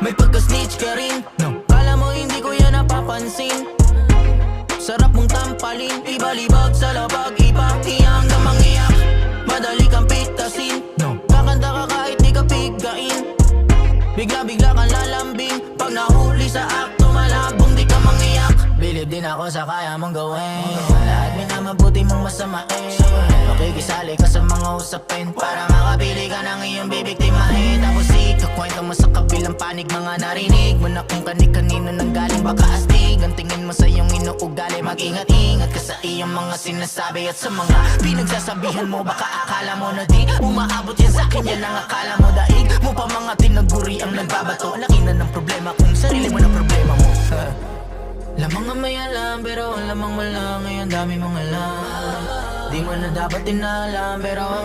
May pagka-snitch ka rin, no? Kala mo hindi ko yan napapansin. Sarap mong tampalin, ibalibag sa labag, ipatiyang na mangiyak. Madali kang pitasin, no? Kakanta ka kahit di ka pigain. Bigla-bigla kang lalambing, pag nahuli sa akto, malabong di ka mangiyak. Bilib din ako sa kaya mong gawin, lahat minamabuti mong masamain. Makikisali ka sa mga usapin para makabili ka ng iyong bibiktimahin. Tapos ikakwento mo sa kabilang panig, mga narinig mo na kung kani-kanino nang galing baka astig. Ang tingin mo sa iyong inuugali, mag-ingat-ingat ka sa iyong mga sinasabi. At sa mga pinagsasabihan mo, baka akala mo na di umaabot yan sa'kin, yan ang akala mo. Daig mo pa mga tinaguri ang nagbabato. Laki na ng problema kung sarili mo na problema mo. Lamang nga may alam, pero alamang wala. Ngayon dami mong alam, di mo na dapat inalam, pero